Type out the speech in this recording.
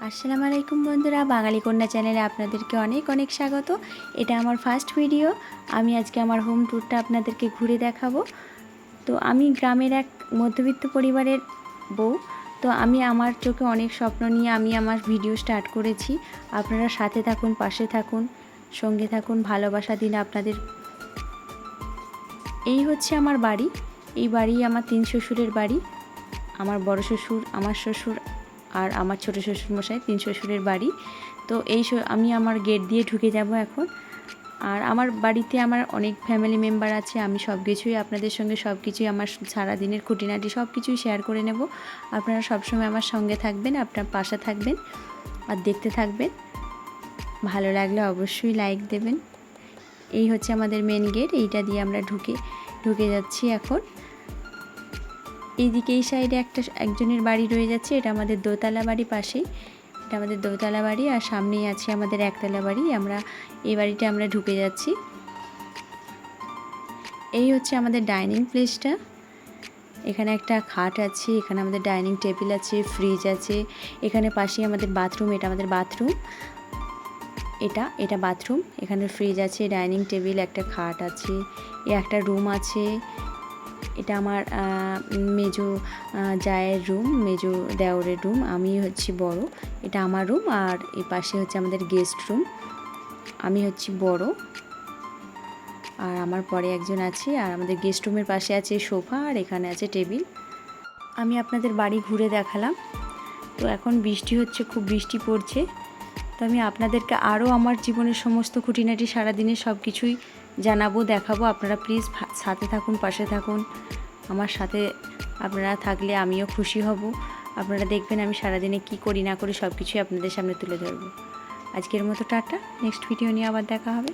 আসসালামু আলাইকুম বন্ধুরা, বাঙালি কন্যা চ্যানেলে আপনাদেরকে অনেক অনেক স্বাগত। এটা আমার ফার্স্ট ভিডিও। আমি আজকে আমার হোম ট্যুরটা আপনাদেরকে ঘুরে দেখাবো। তো আমি গ্রামের এক মধ্যবিত্ত পরিবারের বউ। তো আমি আমার চোখে অনেক স্বপ্ন নিয়ে আমি আমার ভিডিও স্টার্ট করেছি। আপনারা সাথে থাকুন, পাশে থাকুন, সঙ্গে থাকুন, ভালোবাসা দিন আপনাদের। এই হচ্ছে আমার বাড়ি। এই বাড়ি আমার 3 শ্বশুরের বাড়ি। আমার বড় শ্বশুর, আমার শ্বশুর আর আমার ছোটো শ্বশুরমশাই, 3 শ্বশুরের বাড়ি। তো আমি আমার গেট দিয়ে ঢুকে যাব এখন। আর আমার বাড়িতে আমার অনেক ফ্যামিলি মেম্বার আছে। আমি সব কিছুই আপনাদের সঙ্গে আমার সারাদিনের খুঁটিনাটি সব কিছুই শেয়ার করে নেব। আপনারা সবসময় আমার সঙ্গে থাকবেন, আপনার পাশে থাকবেন আর দেখতে থাকবেন। ভালো লাগলে অবশ্যই লাইক দেবেন। এই হচ্ছে আমাদের মেন গেট। এইটা দিয়ে আমরা ঢুকে যাচ্ছি এখন। এইদিকে এই সাইডে একজনের বাড়ি রয়ে যাচ্ছে। এটা আমাদের দোতলা বাড়ি পাশেই। এটা আমাদের দোতলা বাড়ি আর সামনেই আছে আমাদের একতলা বাড়ি। এই বাড়িটা আমরা ঢুকে যাচ্ছি। এই হচ্ছে আমাদের ডাইনিং প্লেসটা। এখানে একটা খাট আছে, এখানে আমাদের ডাইনিং টেবিল আছে, ফ্রিজ আছে। এখানে পাশেই আমাদের বাথরুম। এটা আমাদের বাথরুম। এটা বাথরুম। এখানে ফ্রিজ আছে, ডাইনিং টেবিল, একটা খাট আছে, একটা রুম আছে। এটা আমার মেজো জায়ের রুম, মেজো দেওরের রুম। আমি হচ্ছি বড়। এটা আমার রুম। আর এই পাশে হচ্ছে আমাদের গেস্ট রুম। আমি হচ্ছি বড় আর আমার পরে একজন আছে। আর আমাদের গেস্ট রুমের পাশে আছে সোফা আর এখানে আছে টেবিল। আমি আপনাদের বাড়ি ঘুরে দেখালাম। তো এখন বৃষ্টি হচ্ছে, খুব বৃষ্টি পড়ছে। তো আমি আপনাদেরকে আরও আমার জীবনের সমস্ত খুঁটিনাটি সারাদিনের সব কিছুই জানাবো, দেখাবো। আপনারা প্লিজ সাথে থাকুন, পাশে থাকুন। আমার সাথে আপনারা থাকলে আমিও খুশি হব। আপনারা দেখবেন আমি সারাদিনে কি করি না করি সব কিছুই আপনাদের সামনে তুলে ধরবো। আজকের মতো টাটা। নেক্সট ভিডিও নিয়ে আবার দেখা হবে।